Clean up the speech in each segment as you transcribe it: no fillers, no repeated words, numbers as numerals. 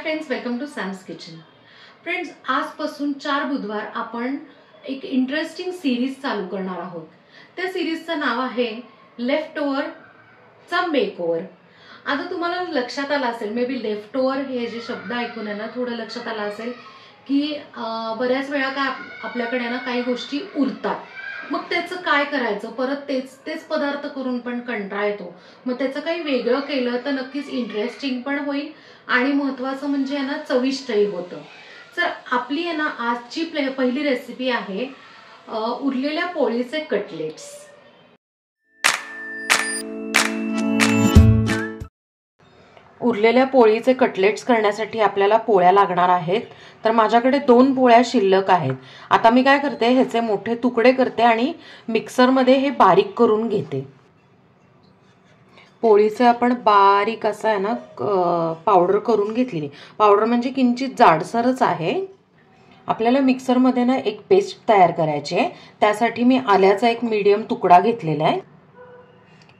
Friends, welcome to Sam's kitchen. Friends, आजपासून 4 बुधवार आपण एक इंटरेस्टिंग सिरीज चालू करणार आहोत। त्या सिरीजचं नाव आहे लेफ्ट ओव्हरचा मेकओव्हर। आता तुम्हाला लक्षात आलं असेल, मे बी लेफ्ट ओव्हर हे जे शब्द ऐकून आहे ना थोडं लक्षात आलं असेल की बऱ्याच वेळा काय आपल्याकडे ना काही गोष्टी उरतात, मग त्याचं काय करायचं, परत तेच पदार्थ करून पण कंटाळा येतो। मग त्याचं काही वेगळं केलं तर नक्कीच इंटरेस्टिंग पण होईल आणि महत्त्वाचं म्हणजे ना चविष्टही होतं। तर आपली आहे ना आजची पहिली रेसिपी आहे उरलेल्या पोळीचे कटलेट्स। उरलेल्या पोळीचे कटलेट्स करण्यासाठी आपल्याला पोळ्या लागणार आहेत। तर माझ्याकडे 2 पोळ्या शिल्लक आहेत। आता मी काय करते, ह्याचे मोठे तुकडे करते आणि मिक्सरमध्ये हे बारीक करून घेते। पोळीचे आपण बारीक असं आहे ना पावडर करून घेतलेली। पावडर म्हणजे किंचित जाडसरच आहे। आपल्याला मिक्सरमध्ये ना एक पेस्ट तयार करायची आहे। त्यासाठी मी आल्याचा एक मीडियम तुकडा घेतलेला आहे।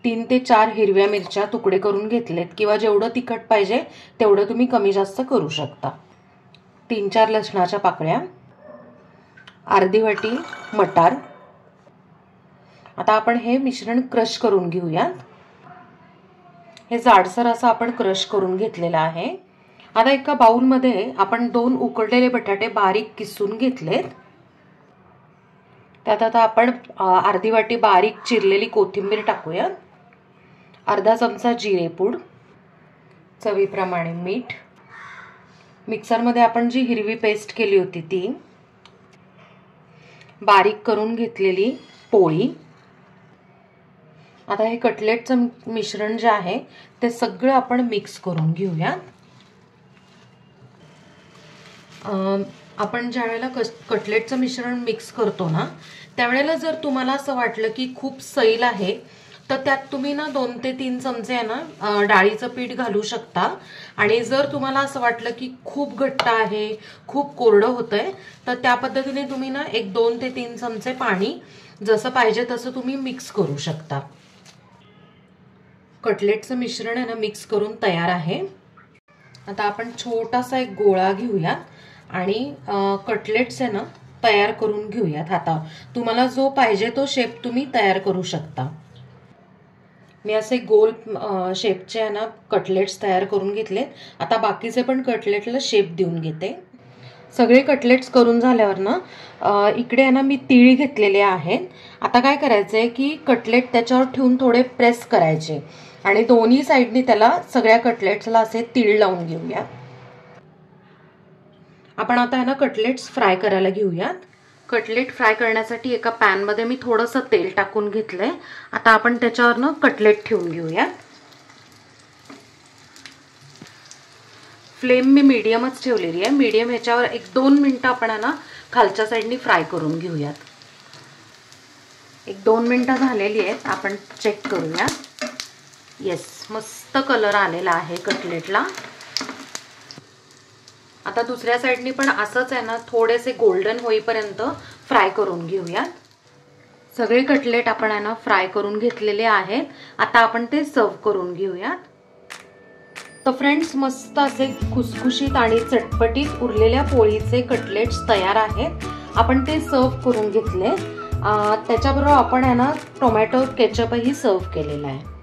3 ते 4 हिरव्या मिरच्या तुकडे करून घेतलेत, किंवा जेवढं तिखट पाहिजे तेवढं तुम्ही कमी जास्त करू शकता। 3-4 लसणाच्या पाकळ्या, अर्धी वाटी मटार। आता आपण हे मिश्रण क्रश करून घेऊयात। हे जाडसर असं आपण क्रश करून घेतलेलं आहे। आता एका बाउलमध्ये आपण 2 उकडलेले बटाटे बारीक किसून घेतलेत। त्यात आता आपण अर्धी वाटी बारीक चिरलेली कोथिंबीर टाकूया, अर्धा चमचा जिरेपूड, चवीप्रमाणे मीठ, मिक्सरमध्ये आपण जी हिरवी पेस्ट केली होती ती, बारीक करून घेतलेली पोळी। आता हे कटलेटचं मिश्रण जे आहे ते सगळं आपण मिक्स करून घेऊया। आपण ज्या वेळेला कटलेटचं मिश्रण मिक्स करतो ना, त्यावेळेला जर तुम्हाला असं वाटलं की खूप सैल आहे तर त्यात तुम्ही ना 2 ते 3 चमचे आहे ना डाळीचं पीठ घालू शकता। आणि जर तुम्हाला असं वाटलं की खूप घट्ट आहे, खूप कोरडं होतंय, तर त्या पद्धतीने तुम्ही ना 1-2 ते 3 चमचे पाणी जसं पाहिजे तसं तुम्ही मिक्स करू शकता। कटलेटचं मिश्रण आहे ना मिक्स करून तयार आहे। आता आपण छोटासा एक गोळा घेऊया आणि कटलेट्स आहे ना तयार करून घेऊयात हातावर। तुम्हाला जो पाहिजे तो शेप तुम्ही तयार करू शकता। मी असे गोल शेपचे आहे ना कटलेट्स तयार करून घेतले। आता बाकीचे पण कटलेटला शेप देऊन घेते। सगळे कटलेट्स करून झाल्यावर ना इकडे आहे ना मी तीळ घेतलेले आहेत। आता काय करायचंय की कटलेट त्याच्यावर ठेवून थोडे प्रेस करायचे आणि दोन्ही साइडनी त्याला सगळ्या कटलेट्सला असे तीळ लावून घेऊया। आपण आता आहे ना कटलेट्स फ्राय करायला घेऊयात। कटलेट फ्राय करण्यासाठी एका पॅन मध्ये मी थोडंसं तेल टाकून घेतलंय। आता आपण त्याच्यावर ना कटलेट ठेवून घेऊया। फ्लेम मी मीडियमच ठेवलेली आहे। मीडियम ह्याच्यावर 1-2 मिनिटं आपण ना खालच्या साईडनी फ्राय करून घेऊयात। 1-2 मिनिटं झालेली आहेत, आपण चेक करूया। येस, मस्त कलर आलेला आहे कटलेटला। आता दुसऱ्या साईडनी पण असंच आहे ना थोडेसे गोल्डन होईपर्यंत फ्राय करून घेऊयात। सगळे कटलेट आपण आहे ना फ्राय करून घेतलेले आहेत। आता आपण ते सर्व करून घेऊयात। तर फ्रेंड्स, मस्त असे खुसखुशीत आणि चटपटीत उरलेल्या पोळीचे कटलेट्स तयार आहेत। आपण ते सर्व करून घेतले। त्याच्याबरोबर आपण आहे ना टोमॅटो केचपही सर्व केलेला आहे।